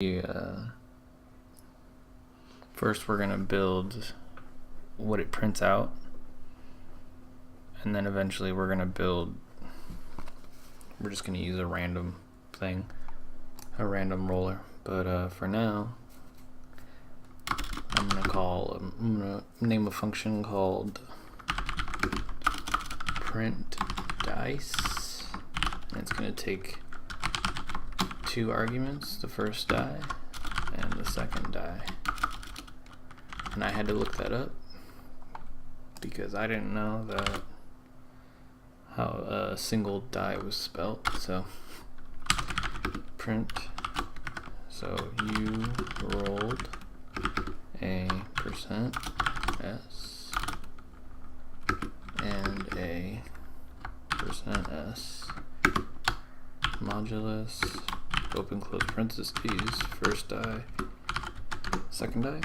First we're going to build what it prints out, and then eventually we're just going to use a random thing, a random roller. But for now, I'm going to name a function called print dice, and it's going to take two arguments, the first die and the second die. And I had to look that up because I didn't know that how a single die was spelled. So print, so you rolled a %s and a %s modulus, open close parentheses, first die, second die.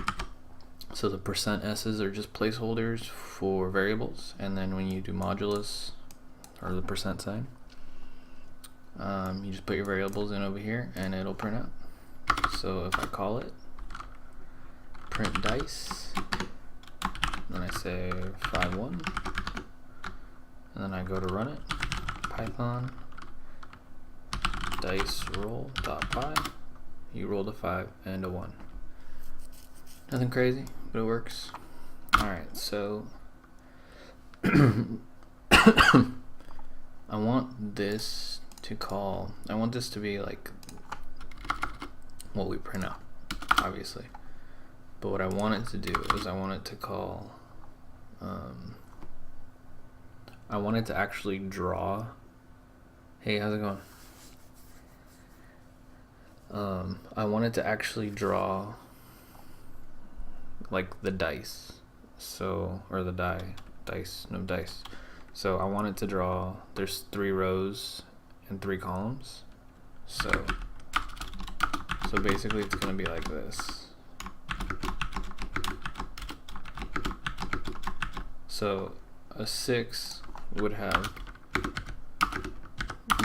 So the %s's are just placeholders for variables, and then when you do modulus, or the % sign, you just put your variables in over here and it'll print out. So if I call it print dice, then I say 5-1, and then I go to run it, Python dice roll.py, you rolled a 5 and a 1. Nothing crazy, but it works. Alright, so I want this to be like what we print out, obviously. But what I want it to do is I want it to call, I want it to actually draw. Hey, how's it going? I want it to actually draw like the dice, or the dice. So I want it to draw, there's 3 rows and 3 columns. So basically it's going to be like this. So a 6 would have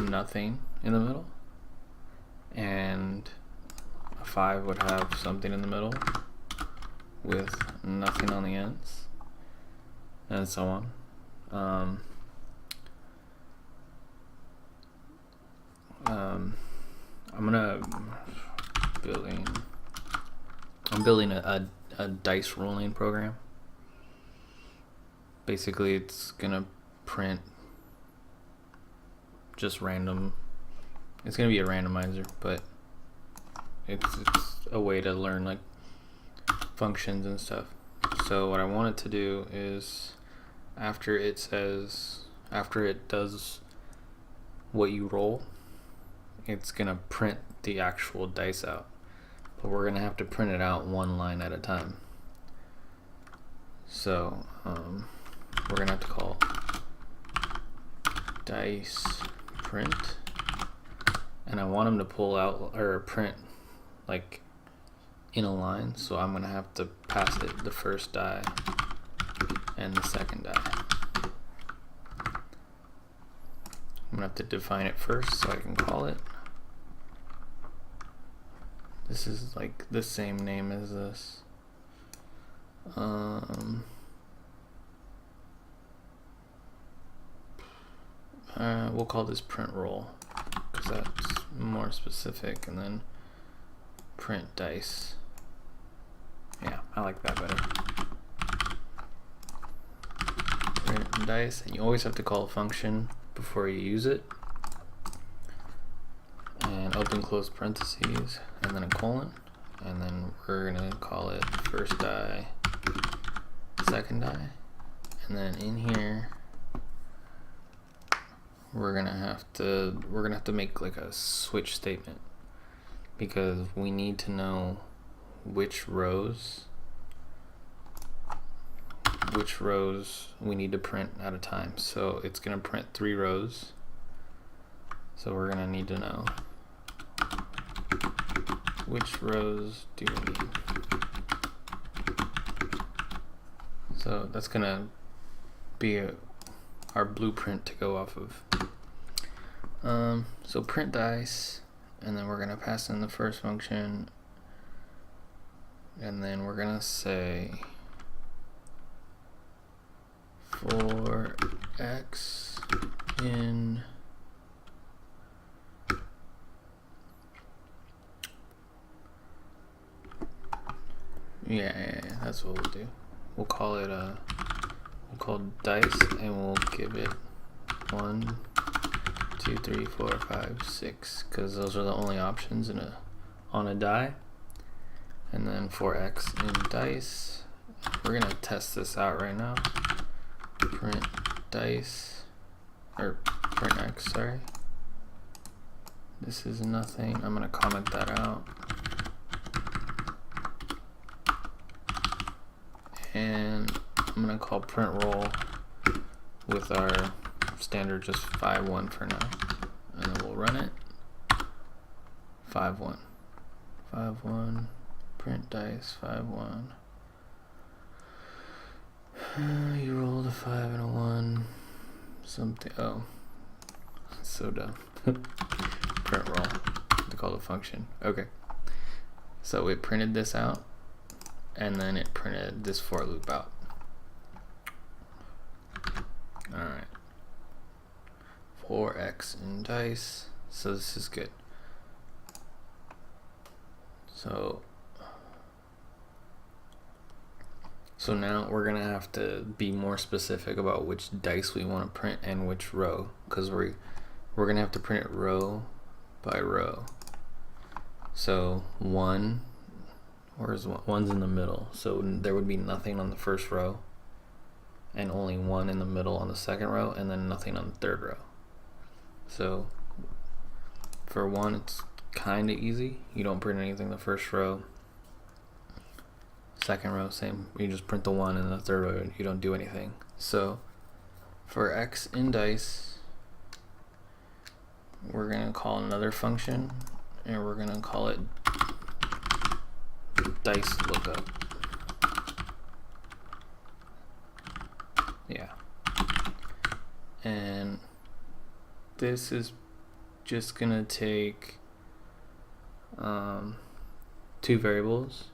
nothing in the middle, and a 5 would have something in the middle with nothing on the ends, and so on. I'm building a dice rolling program. Basically, it's gonna print just random. It's gonna be a randomizer, but it's a way to learn like functions and stuff. So what I want it to do is, after it does what you roll, it's gonna print the actual dice out, but we're gonna have to print it out one line at a time. So we're gonna have to call dice print, and I want them to pull out or print like in a line, so I'm gonna have to pass it the first die and the second die. I'm gonna have to define it first so I can call it. This is like the same name as this. We'll call this print roll because that's more specific, and then print dice. Yeah, I like that better. Print dice, and you always have to call a function before you use it, and open close parentheses and then a colon, and then we're gonna call it first die, second die, and then in here we're gonna have to make like a switch statement, because we need to know which rows we need to print at a time. So it's gonna print 3 rows, so we're gonna need to know which rows do we need. So that's gonna be our blueprint to go off of. So print dice, and then we're gonna pass in the first function and then we're gonna say for x in yeah, that's what we'll do. We'll call it we'll call dice, and we'll give it 1, 2, 3, 4, 5, 6, because those are the only options in on a die. And then for x in dice, we're gonna test this out right now. Print dice, or print x, sorry. This is nothing. I'm gonna comment that out. And I'm gonna call print roll with our standard just 5-1 for now. And then we'll run it. 5-1. 5-1. Print dice 5-1. You rolled a 5 and a 1. Something. Oh, so dumb. Print roll. To call the function. Okay. So it printed this out, and then it printed this for loop out. Alright. For x in dice. So this is good. So now we're gonna have to be more specific about which dice we want to print and which row, because we're gonna have to print it row by row. So 1, where's 1? 1's in the middle, so there would be nothing on the first row, and only 1 in the middle on the second row, and then nothing on the third row. So for 1, it's kind of easy. You don't print anything the first row. Second row, same. You just print the 1, and the third row you don't do anything. So for x in dice, we're gonna call another function, and we're gonna call it dice lookup. Yeah. And this is just gonna take 2 variables.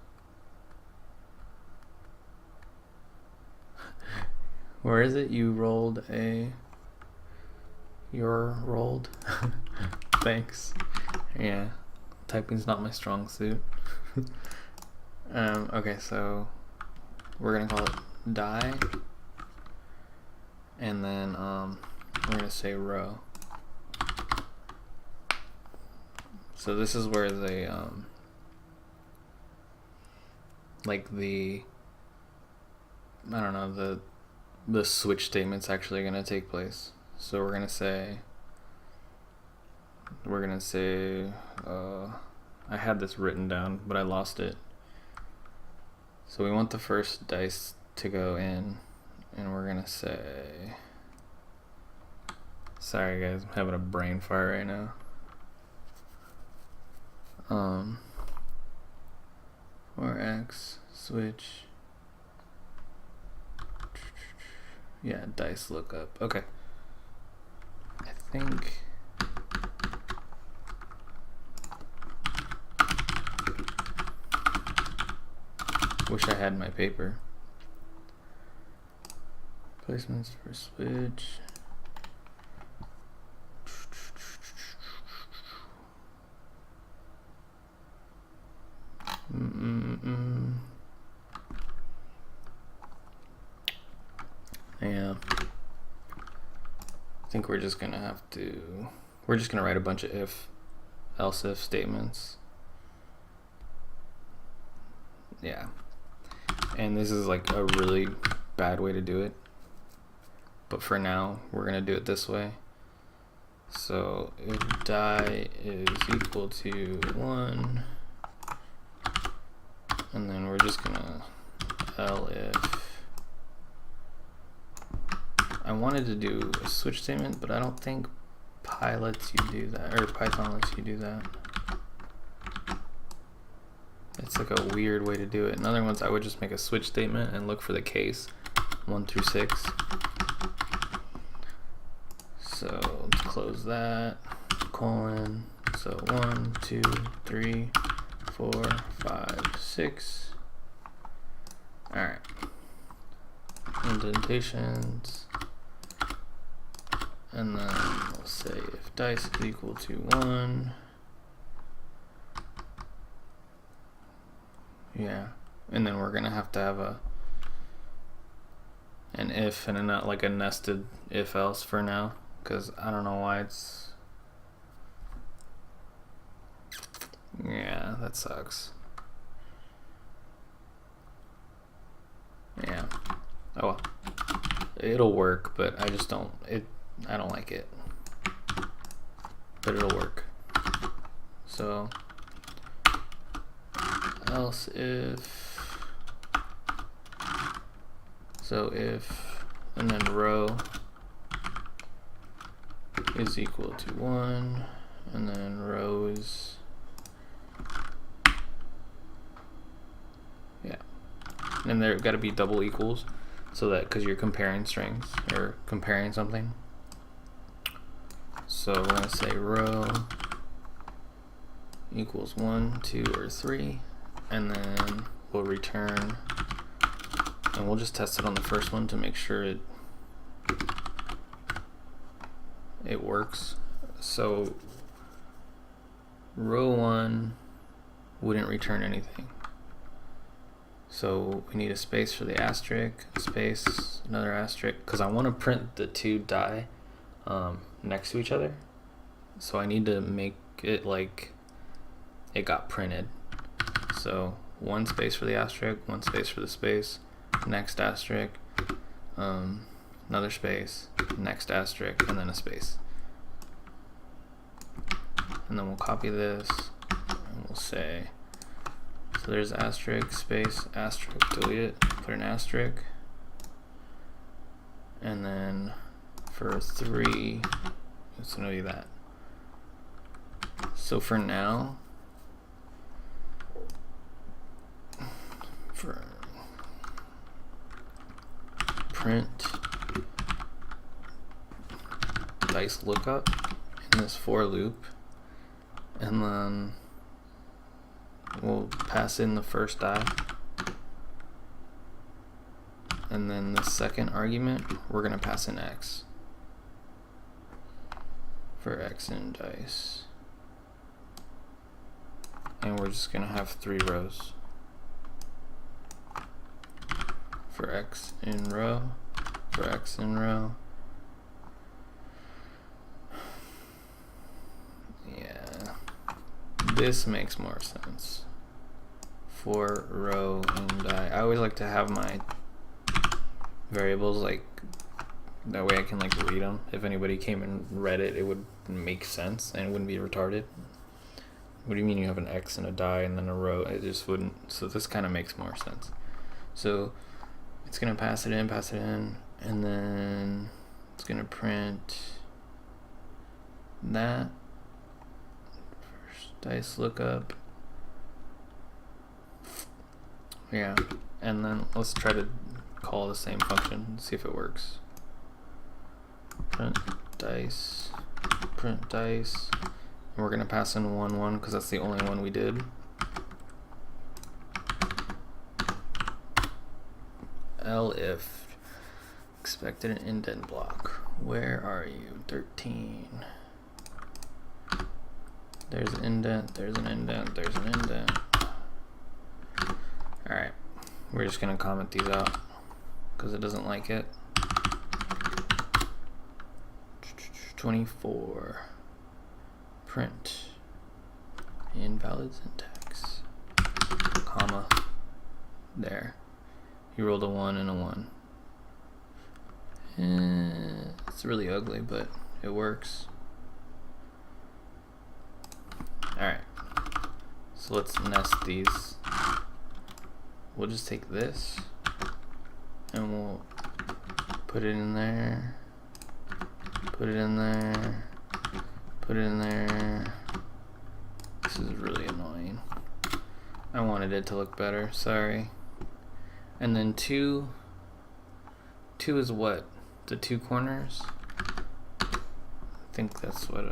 Where is it? You're rolled. Thanks. Yeah, typing's not my strong suit. Okay, so we're gonna call it die, and then we're gonna say row. So this is where they like the switch statement's actually going to take place. So we're going to say I had this written down, but I lost it. So we want the first dice to go in, and we're going to say, sorry guys, I'm having a brain fart right now. For x switch, yeah, dice lookup. Okay, I think wish I had my paper. Placements for switch. Yeah, I think we're just gonna write a bunch of else if statements. Yeah, and this is like a really bad way to do it, but for now we're gonna do it this way. So if die is equal to 1, and then we're just gonna elif. I wanted to do a switch statement, but I don't think Py lets you do that, or Python lets you do that. It's like a weird way to do it. In other ones, I would just make a switch statement and look for the case 1 through 6. So let's close that, colon. So 1, 2, 3, 4, 5, 6. Alright. Indentations. And then we'll say if dice is equal to 1. Yeah. And then we're gonna have to have an if and a like a nested if else for now, because I don't know why it's, yeah, that sucks. Yeah. Oh well. It'll work, but I just don't I don't like it. But it'll work. So else if, so if, and then row is equal to 1, and then rows, yeah, and there got to be double equals, so that, because you're comparing strings or comparing something. So we're going to say row equals 1, 2, or 3, and then we'll return, and we'll just test it on the first one to make sure it works. So row 1 wouldn't return anything. So we need a space for the asterisk, a space, another asterisk, because I want to print the 2 die next to each other. So I need to make it like it got printed. So 1 space for the asterisk, 1 space for the space, next asterisk, another space, next asterisk, and then a space. And then we'll copy this and we'll say, so there's asterisk, space, asterisk, delete it, put an asterisk, and then for 3, it's gonna be that. So for now, for print dice lookup in this for loop, and then we'll pass in the first die, and then the second argument we're going to pass in x for x in dice, and we're just going to have 3 rows for x in row, for x in row. Yeah, this makes more sense. For row and die. I always like to have my variables like that way I can like read them. If anybody came and read it, it would make sense and it wouldn't be retarded. What do you mean you have an x and a die and then a row? It just wouldn't. So this kind of makes more sense. So it's gonna pass it in, and then it's gonna print that first dice lookup. Yeah, and then let's try to call the same function and see if it works. Print dice, and we're gonna pass in 1, 1 because that's the only one we did. Elif expected an indent block. Where are you? 13. There's an indent, there's an indent, there's an indent. Alright, we're just gonna comment these out because it doesn't like it. 24. Print invalid syntax, comma, there. You rolled a 1 and a 1. It's really ugly, but it works. Alright, so let's nest these. We'll just take this and we'll put it in there, put it in there, put it in there. This is really annoying. I wanted it to look better, sorry. And then 2 is what? The 2 corners? I think that's what